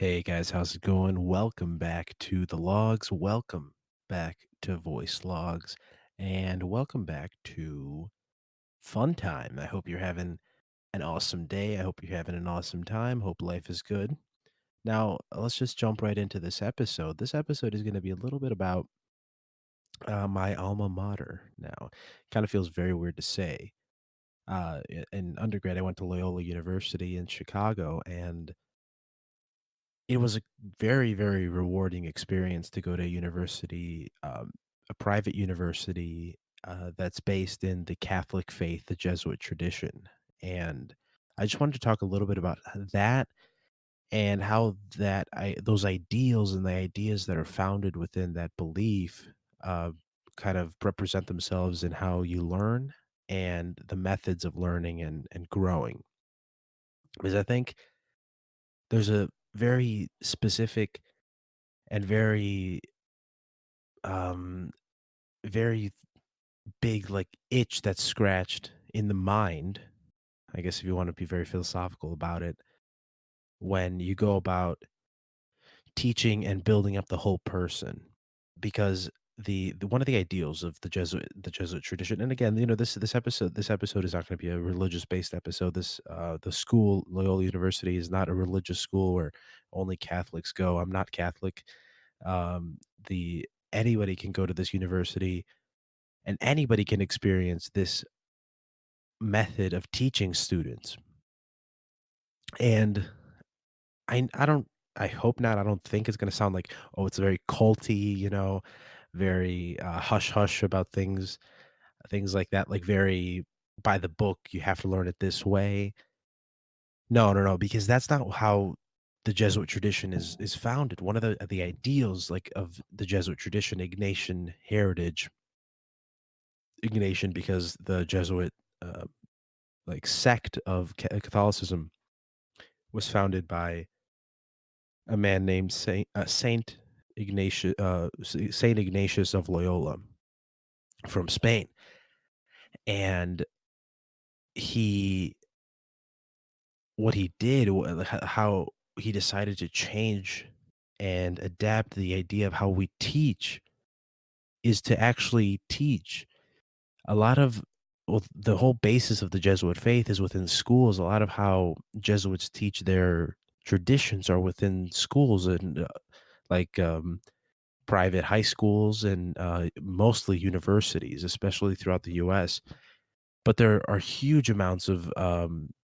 Hey guys, how's it going? Welcome back to the logs. Welcome back to voice logs. And welcome back to fun time. I hope you're having an awesome day. I hope you're having an awesome time. Hope life is good. Now, let's just jump right into this episode. This episode is going to be a little bit about my alma mater. Now, kind of feels very weird to say. In undergrad, I went to Loyola University in Chicago, and it was a very, very rewarding experience to go to a university, a private university, that's based in the Catholic faith, the Jesuit tradition, and I just wanted to talk a little bit about that and how that I those ideals and the ideas that are founded within that belief, uh, kind of represent themselves in how you learn and the methods of learning and growing. Because I think there's a very specific and um, very big, like, itch that's scratched in the mind, I guess if you wanna be very philosophical about it, when you go about teaching and building up the whole person. Because the one of the ideals of the Jesuit tradition, and again, this episode is not gonna be a religious-based episode. The school, Loyola University, is not a religious school where only Catholics go. I'm not Catholic. The Anybody can go to this university, and anybody can experience this method of teaching students. And I don't I hope not. I don't think it's gonna sound like, oh, it's very culty, very hush hush about things like that, like very by the book. You have to learn it this way. No, no, no, because that's not how the Jesuit tradition is founded. One of the ideals, like, of the Jesuit tradition, Ignatian, because the Jesuit uh, like sect of Catholicism was founded by a man named Saint Ignatius of Loyola from Spain, and he what he did, how he decided to change and adapt the idea of how we teach, is to actually teach a lot of, well, the whole basis of the Jesuit faith is within schools. A lot of how Jesuits teach their traditions are within schools and like private high schools and mostly universities, especially throughout the US. But there are huge amounts of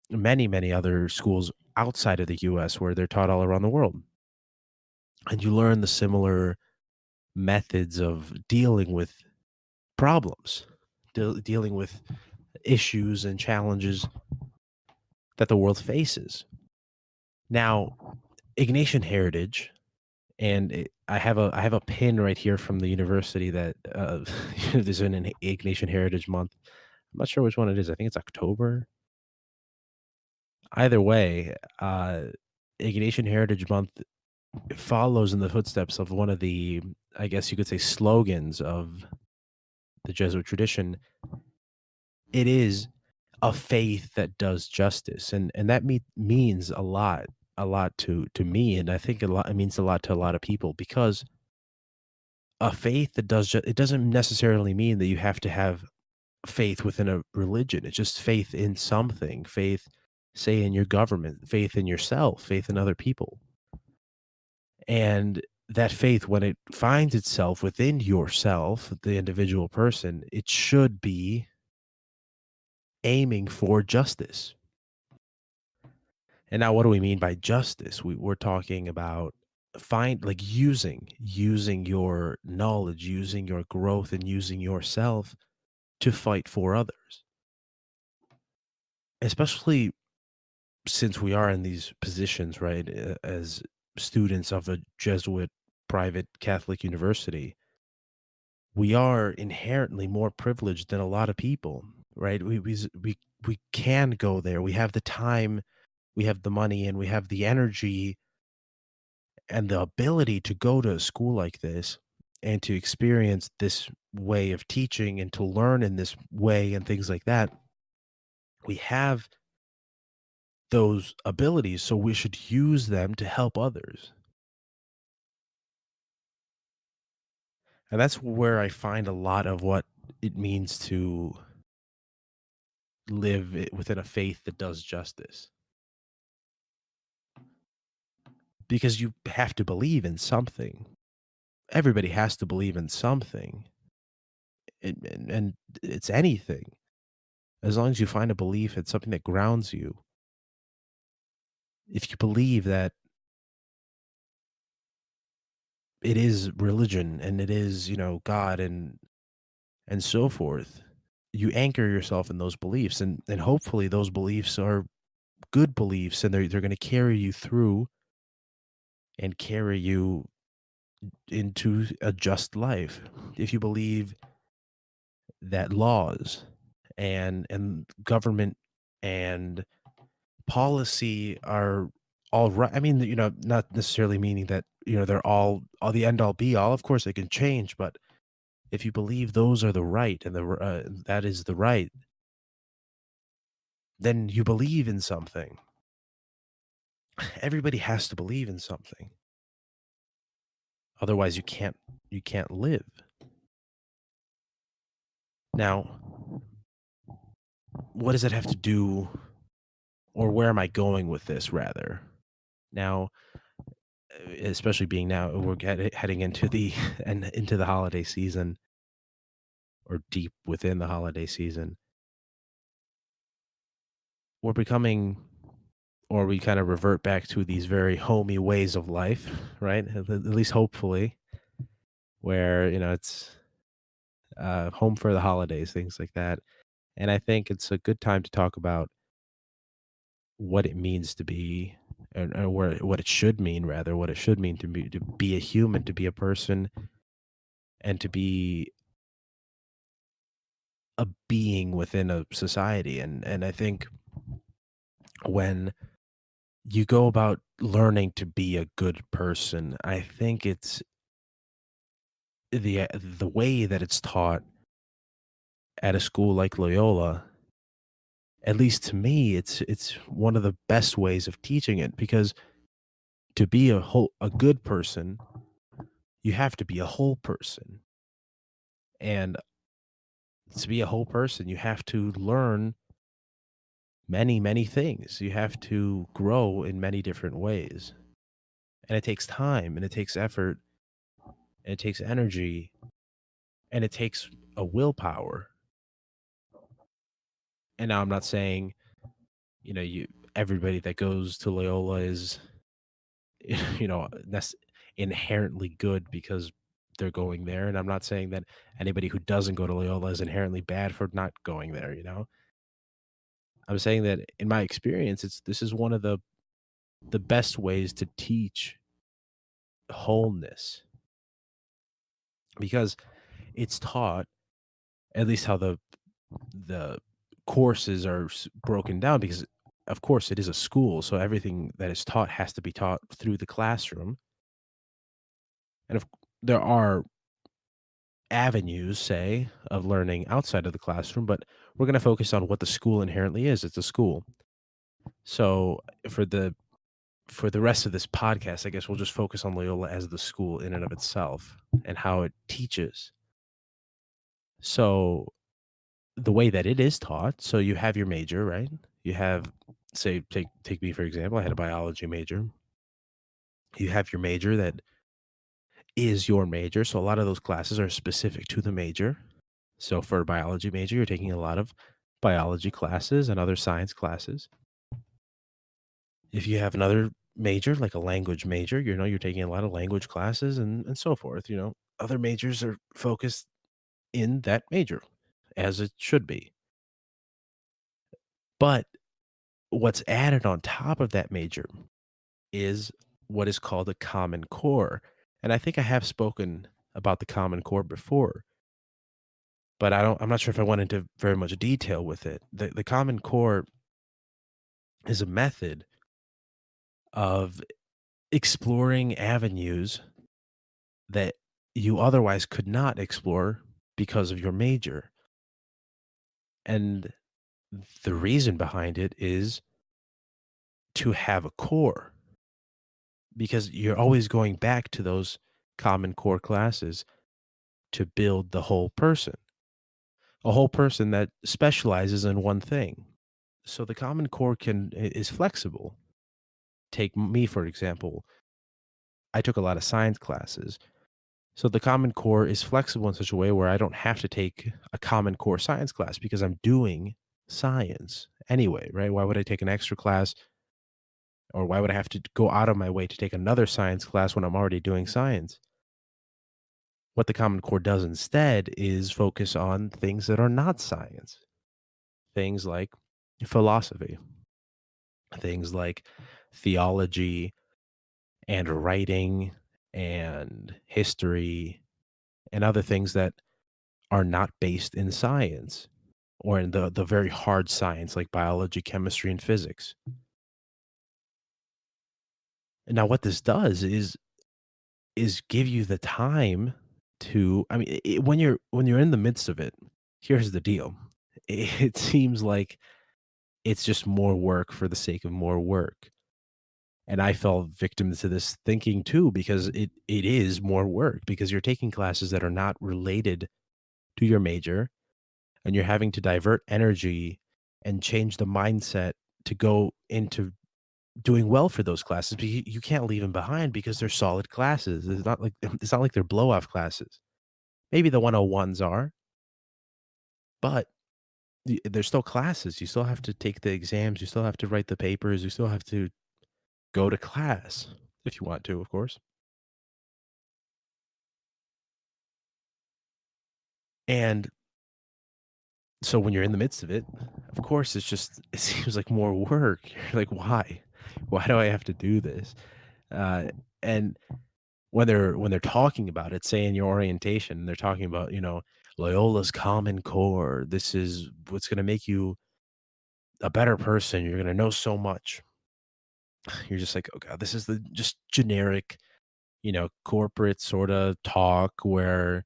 many, many other schools outside of the US where they're taught all around the world. And you learn the similar methods of dealing with problems, dealing with issues and challenges that the world faces. Now, Ignatian heritage, and I have a pin right here from the university that there's an Ignatian Heritage Month. I'm not sure which one it is. I think it's October. Either way, Ignatian Heritage Month follows in the footsteps of one of the, I guess you could say, slogans of the Jesuit tradition. It is a faith that does justice, and that means a lot to me, and I think it means a lot to a lot of people, because a faith that it doesn't necessarily mean that you have to have faith within a religion. It's just faith in something, faith, say, in your government, faith in yourself, faith in other people. And that faith, when it finds itself within yourself, the individual person, it should be aiming for justice. And now, what do we mean by justice? We're talking about using your knowledge, using your growth, and using yourself to fight for others. Especially since we are in these positions, right, as students of a Jesuit private Catholic university, we are inherently more privileged than a lot of people, right? We can go there. We have the time, we have the money, and we have the energy and the ability to go to a school like this and to experience this way of teaching and to learn in this way and things like that. We have those abilities, so we should use them to help others. And that's where I find a lot of what it means to within a faith that does justice. Because you have to believe in something. Everybody has to believe in something. And it's anything. As long as you find a belief in something that grounds you. If you believe that it is religion and it is, God and so forth, you anchor yourself in those beliefs, and hopefully those beliefs are good beliefs, and they're going to carry you through and carry you into a just life. If you believe that laws and government and policy are all right, I mean, not necessarily meaning that they're all the end all be all. Of course they can change, but if you believe those are the right and that is the right, then you believe in something. Everybody has to believe in something. Otherwise you can't live. Now, what does it have to do, or where am I going with this rather? Now, especially being now we're heading into the and into the holiday season, or deep within the holiday season, we're becoming, or we kind of revert back to these very homey ways of life, right? At least hopefully, where it's home for the holidays, things like that. And I think it's a good time to talk about what it means to be, and where what it should mean, rather, what it should mean to be a human, to be a person, and to be a being within a society. And I think when you go about learning to be a good person, I think it's the way that it's taught at a school like Loyola. At least to me, it's one of the best ways of teaching it, because to be a good person, you have to be a whole person. And to be a whole person, you have to learn many, many things. You have to grow in many different ways. And it takes time and it takes effort and it takes energy and it takes a willpower. And now I'm not saying, you everybody that goes to Loyola is, that's inherently good because they're going there. And I'm not saying that anybody who doesn't go to Loyola is inherently. For not going there. I'm saying that in my experience, this is one of the best ways to teach wholeness, because it's taught, at least how the courses are broken down, because of course it is a school, so everything that is taught has to be taught through the classroom. And there are avenues, say, of learning outside of the classroom, but we're going to focus on what the school inherently is. It's a school. So for the rest of this podcast, I guess we'll just focus on Loyola as the school in and of itself and how it teaches. So the way that it is taught, so you have your major, right? You have, say, take me for example. I had a biology major. You have your major that is your major. So a lot of those classes are specific to the major. So for a biology major, you're taking a lot of biology classes and other science classes. If you have another major, like a language major, you're taking a lot of language classes and so forth. Other majors are focused in that major, as it should be. But what's added on top of that major is what is called a common core. And I think I have spoken about the common core before, but I'm not sure if I went into very much detail with it. The common core is a method of exploring avenues that you otherwise could not explore because of your major. And the reason behind it is to have a core because you're always going back to those common core classes to build the whole person, a whole person that specializes in one thing. So the common core is flexible. Take me for example. I took a lot of science classes. So the common core is flexible in such a way where I don't have to take a common core science class because I'm doing science anyway, right? Why would I take an extra class or why would I have to go out of my way to take another science class when I'm already doing science? What the common core does instead is focus on things that are not science, things like philosophy, things like theology and writing and history and other things that are not based in science or in the very hard science like biology, chemistry, and physics. And now what this does is give you the time to I mean, when you're in the midst of it, here's the deal. It seems like it's just more work for the sake of more work. And I fell victim to this thinking too because it is more work because you're taking classes that are not related to your major and you're having to divert energy and change the mindset to go into doing well for those classes, but you can't leave them behind because they're solid classes. It's not like they're blow off classes. Maybe the 101s are, but they're still classes. You still have to take the exams. You still have to write the papers. You still have to go to class if you want to, of course. And so when you're in the midst of it, of course, it seems like more work. You're like, why? Why do I have to do this? And when they're talking about it, say in your orientation, they're talking about, Loyola's Common Core. This is what's going to make you a better person. You're going to know so much. You're just like, oh God, this is the just generic, corporate sort of talk where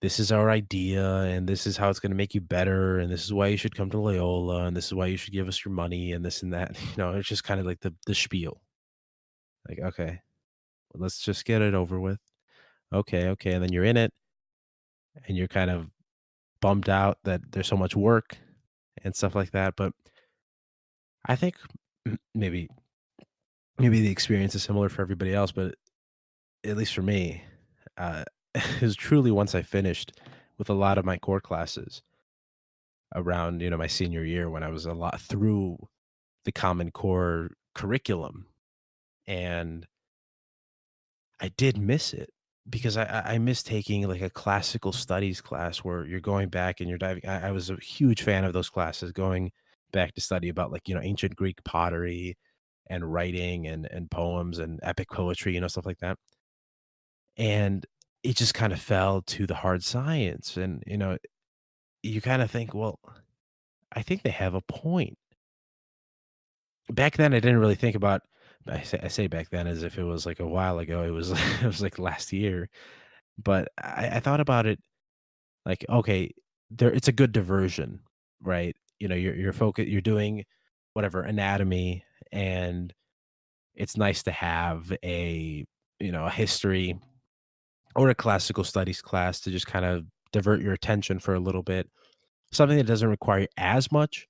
this is our idea and this is how it's going to make you better. And this is why you should come to Loyola. And this is why you should give us your money and this and that. It's just kind of like the spiel. Like, okay, well, let's just get it over with. Okay, okay. And then you're in it and you're kind of bummed out that there's so much work and stuff like that, but I think maybe the experience is similar for everybody else, but at least for me, uh, it was truly once I finished with a lot of my core classes around, my senior year when I was a lot through the Common Core curriculum, and I did miss it because I miss taking like a classical studies class where you're going back and you're diving. I was a huge fan of those classes, going back to study about like ancient Greek pottery and writing and poems and epic poetry, stuff like that. And it just kind of fell to the hard science, and you kind of think, well, I think they have a point. Back then, I didn't really think about. I say back then as if it was like a while ago. It was it was like last year, but I thought about it like, okay, there it's a good diversion, right? You're doing whatever anatomy, and it's nice to have a history or a classical studies class to just kind of divert your attention for a little bit. Something that doesn't require as much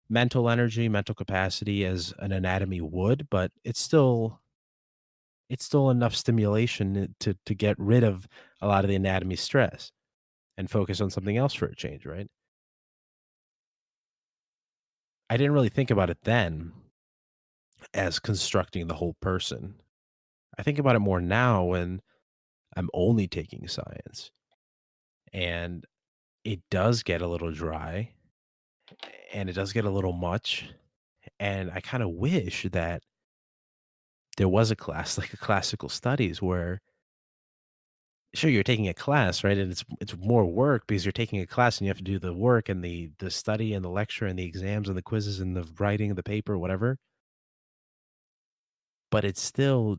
mental energy, mental capacity as an anatomy would, but it's still enough stimulation to get rid of a lot of the anatomy stress and focus on something else for a change, right? I didn't really think about it then as constructing the whole person. I think about it more now when I'm only taking science and it does get a little dry and it does get a little much. And I kind of wish that there was a class like a classical studies where sure you're taking a class, right? And it's more work because you're taking a class and you have to do the work and the study and the lecture and the exams and the quizzes and the writing of the paper, whatever. But it still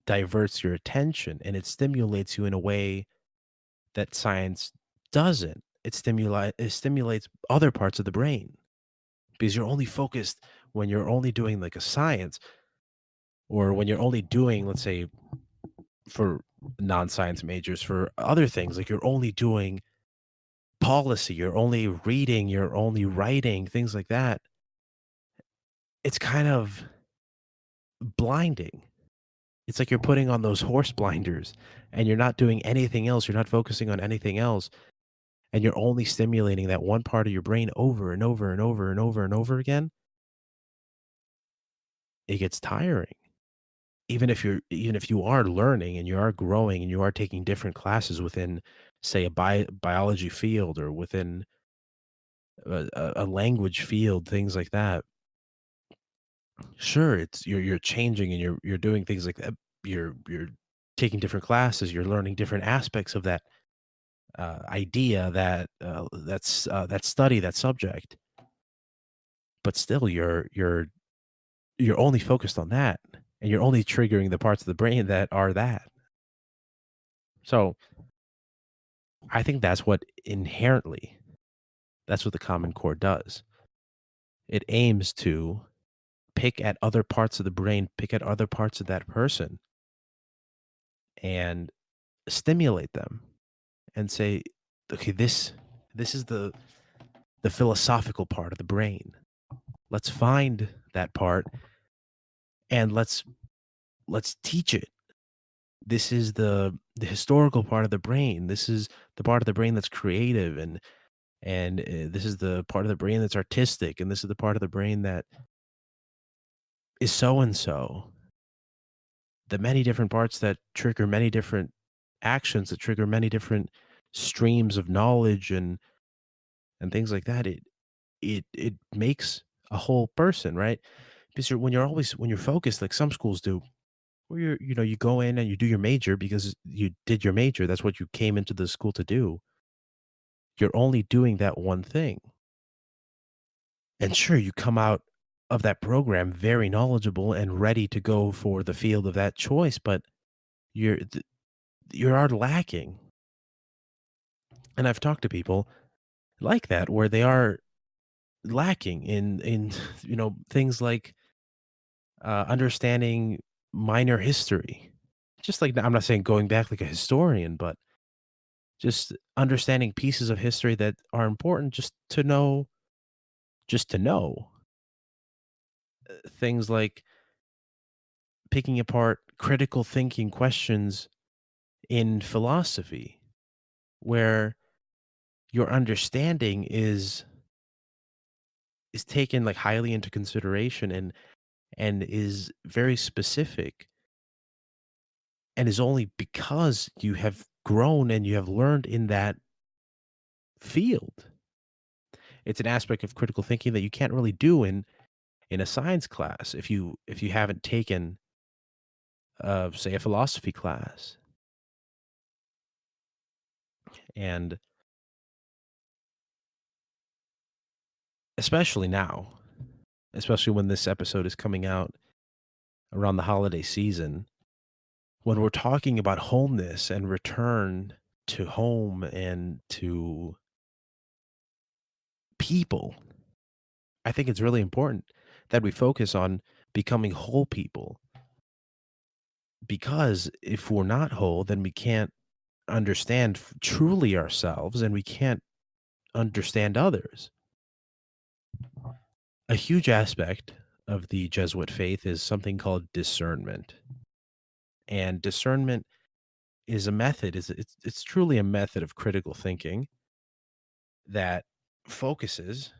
diverts your attention and it stimulates you in a way that science doesn't. It stimulates other parts of the brain because you're only focused when you're only doing like a science, or when you're only doing, let's say, for non-science majors, for other things, like you're only doing policy, you're only reading, you're only writing, things like that, it's kind of blinding. It's like you're putting on those horse blinders and you're not doing anything else. You're not focusing on anything else. And you're only stimulating that one part of your brain over and over and over and over and over again. It gets tiring. Even if you are learning and you are growing and you are taking different classes within, say, a biology field, or within a language field, things like that. Sure, it's you're changing and you're doing things like that. You're taking different classes. You're learning different aspects of that idea, that study, that subject. But still, you're only focused on that, and you're only triggering the parts of the brain that are that. So I think that's what the Common Core does. It aims to pick at other parts of the brain, pick at other parts of that person, and stimulate them, and say, okay, this is the philosophical part of the brain. Let's find that part and let's teach it. This is the historical part of the brain. This is the part of the brain that's creative, and this is the part of the brain that's artistic, and this is the part of the brain that is so and so. The many different parts that trigger many different actions, that trigger many different streams of knowledge and things like that. It makes a whole person, right? Because when you're focused, like some schools do, where you go in and you do your major because you did your major. That's what you came into the school to do. You're only doing that one thing. And sure, you come out of that program very knowledgeable and ready to go for the field of that choice, but you're th- you are lacking. And I've talked to people like that where they are lacking in things like understanding minor history. Just like, I'm not saying going back like a historian, but just understanding pieces of history that are important just to know. Things like picking apart critical thinking questions in philosophy, where your understanding is taken like highly into consideration, and is very specific, and is only because you have grown and you have learned in that field. It's an aspect of critical thinking that you can't really do in a science class if you haven't taken say a philosophy class. And especially now, especially when this episode is coming out around the holiday season, when we're talking about wholeness and return to home and to people, I think it's really important that we focus on becoming whole people, because if we're not whole, then we can't understand truly ourselves, and we can't understand others. A huge aspect of the Jesuit faith is something called discernment. And discernment is a method, it's truly a method of critical thinking that focuses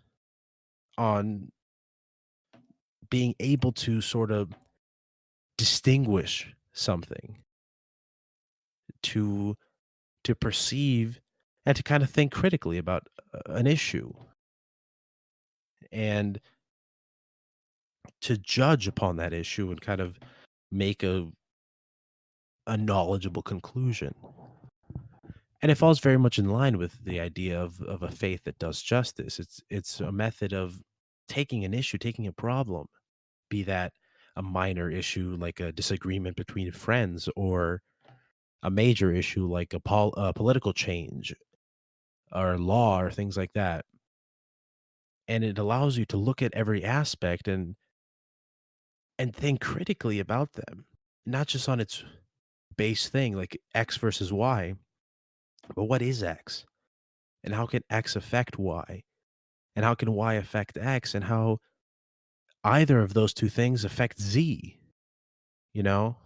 on being able to sort of distinguish something, to perceive and to kind of think critically about an issue, and to judge upon that issue and kind of make a knowledgeable conclusion. And it falls very much in line with the idea of a faith that does justice. It's a method of taking an issue, taking a problem, be that a minor issue like a disagreement between friends, or a major issue like a political change or law or things like that. and it allows you to look at every aspect and think critically about them, not just on its base thing like X versus Y, but what is X? And how can X affect Y? And how can Y affect X? And how either of those two things affect Z, you know?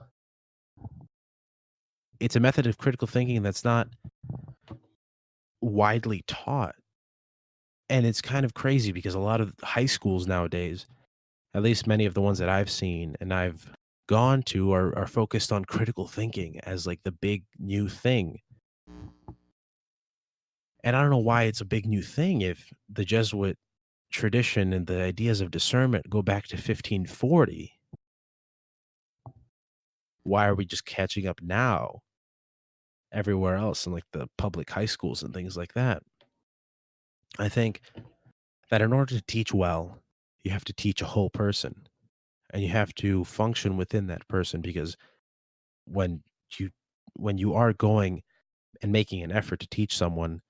It's a method of critical thinking that's not widely taught. And it's kind of crazy because a lot of high schools nowadays, at least many of the ones that I've seen and I've gone to, are focused on critical thinking as like the big new thing. And I don't know why it's a big new thing if the Jesuit tradition and the ideas of discernment go back to 1540. Why are we just catching up now everywhere else in like the public high schools and things like that? I think that in order to teach well, you have to teach a whole person and you have to function within that person because when you when you are going and making an effort to teach someone,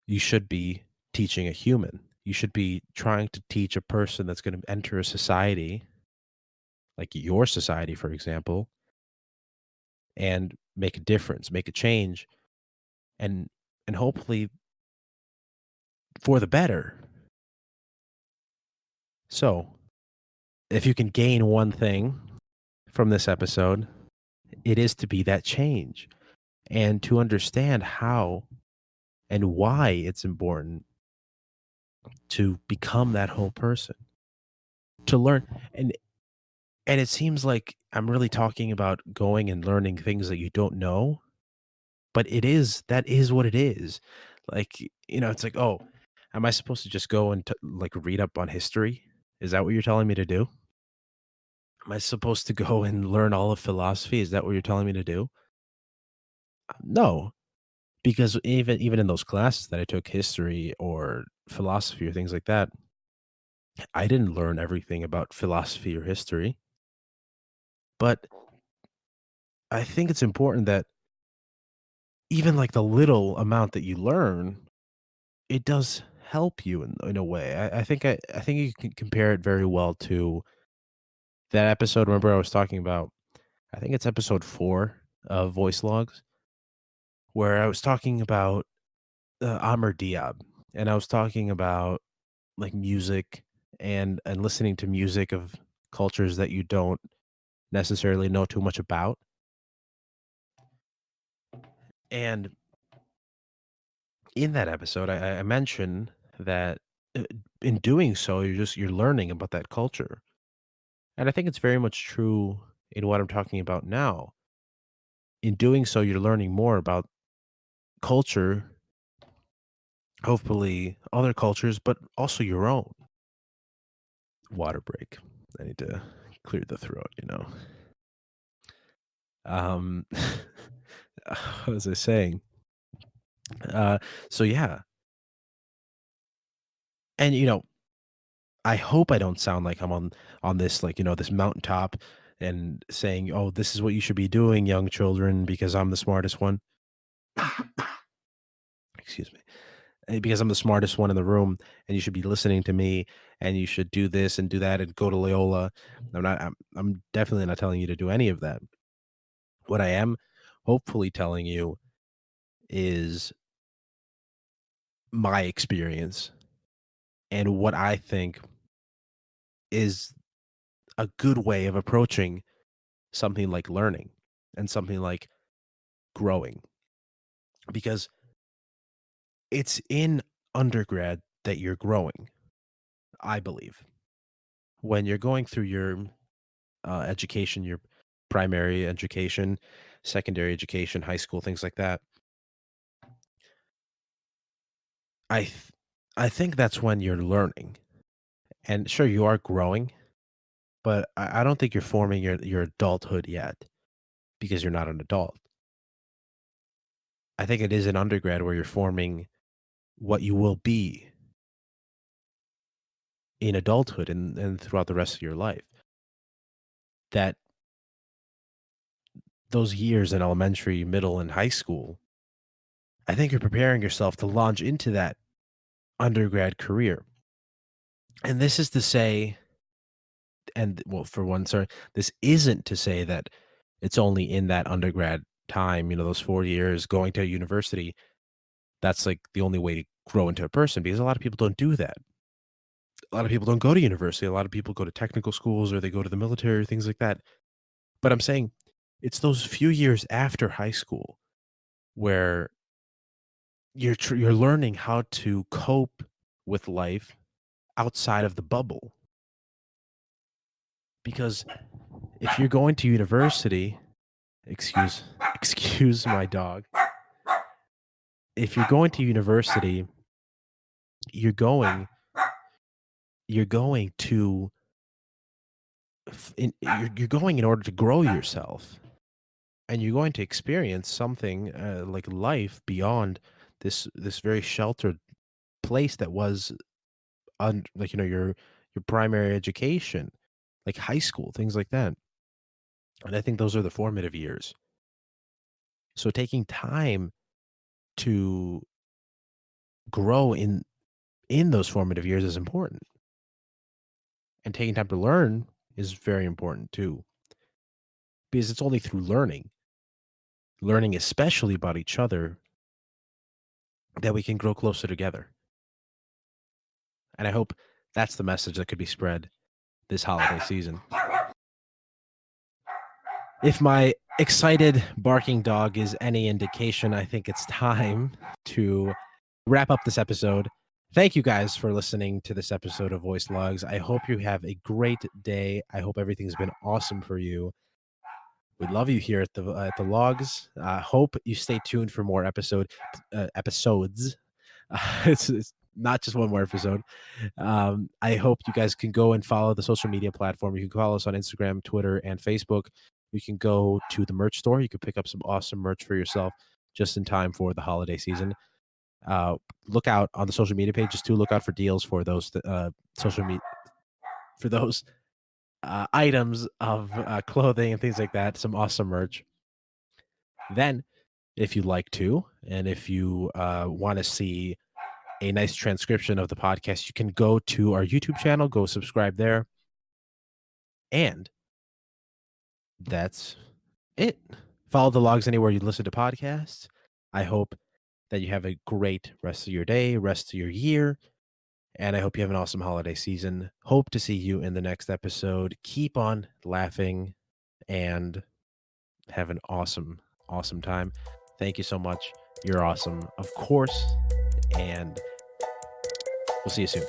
you should be teaching a human. You should be trying to teach a person that's going to enter a society, like your society, for example, and make a difference, make a change, and and hopefully for the better. So, if you can gain one thing from this episode, it is to be that change and to understand how and why it's important to become that whole person, to learn and and it seems like I'm really talking about going and learning things that you don't know, but it is that is what it is. Like, it's like, "Oh, am I supposed to just go and like read up on history? Is that what you're telling me to do? Am I supposed to go and learn all of philosophy? Is that what you're telling me to do?" No, because even in those classes that I took, history or philosophy or things like that, I didn't learn everything about philosophy or history, but I think it's important that even like the little amount that you learn, it does help you in a way. I think you can compare it very well to that episode. Remember, I was talking about. I think it's episode 4 of Voice Logs, where I was talking about Amr Diab, and I was talking about like music and listening to music of cultures that you don't necessarily know too much about. And in that episode, I mentioned that uh, in doing so, you're learning about that culture, and I think it's very much true in what I'm talking about now. In doing so, you're learning more about culture, hopefully other cultures, but also your own. Water break. I need to clear the throat. Um, what was I saying? Uh, so yeah, and I hope I don't sound like I'm on this like this mountaintop and saying, "Oh, this is what you should be doing, young children, because I'm the smartest one." Excuse me. Because I'm the smartest one in the room, and you should be listening to me, and you should do this and do that, and go to Loyola. I'm definitely not telling you to do any of that. What I am hopefully telling you is my experience and what I think is a good way of approaching something like learning and something like growing, because it's in undergrad that you're growing, I believe. When you're going through your education, your primary education, secondary education, high school, things like that, I th- I think that's when you're learning. And sure, you are growing, but I don't think you're forming your adulthood yet because you're not an adult. I think it is in undergrad where you're forming what you will be in adulthood and throughout the rest of your life. That those years in elementary, middle, and high school, I think you're preparing yourself to launch into that undergrad career. And this is to say, and well, for one, sorry, this isn't to say that it's only in that undergrad time, those 4 years going to university, that's like the only way to grow into a person, because a lot of people don't do that. A lot of people don't go to university. A lot of people go to technical schools or they go to the military or things like that. But I'm saying it's those few years after high school where you're learning how to cope with life outside of the bubble. Because if you're going to university, excuse excuse my dog. If you're going to university, you're going you're going to you're going in order to grow yourself, and you're going to experience something like life beyond this very sheltered place that was like your primary education, like high school, things like that. And I think those are the formative years. So taking time to grow in those formative years is important, and taking time to learn is very important too, because it's only through learning especially about each other, that we can grow closer together. And I hope that's the message that could be spread this holiday season. If my excited barking dog is any indication, I think it's time to wrap up this episode. Thank you guys for listening to this episode of Voice Logs. I hope you have a great day. I hope everything's been awesome for you. We love you here at the logs. Hope you stay tuned for more episodes. It's not just one more episode. I hope you guys can go and follow the social media platform. You can follow us on Instagram, Twitter, and Facebook. You can go to the merch store. You can pick up some awesome merch for yourself just in time for the holiday season. Look out on the social media pages too. Look out for deals for those social media, for those items of clothing and things like that. Some awesome merch. Then, if you like to, and if you want to see a nice transcription of the podcast, you can go to our YouTube channel, go subscribe there. And that's it. Follow the logs anywhere you listen to podcasts. I hope that you have a great rest of your day, rest of your year, and I hope you have an awesome holiday season. Hope to see you in the next episode. Keep on laughing and have an awesome, awesome time. Thank you so much. You're awesome, of course, and we'll see you soon.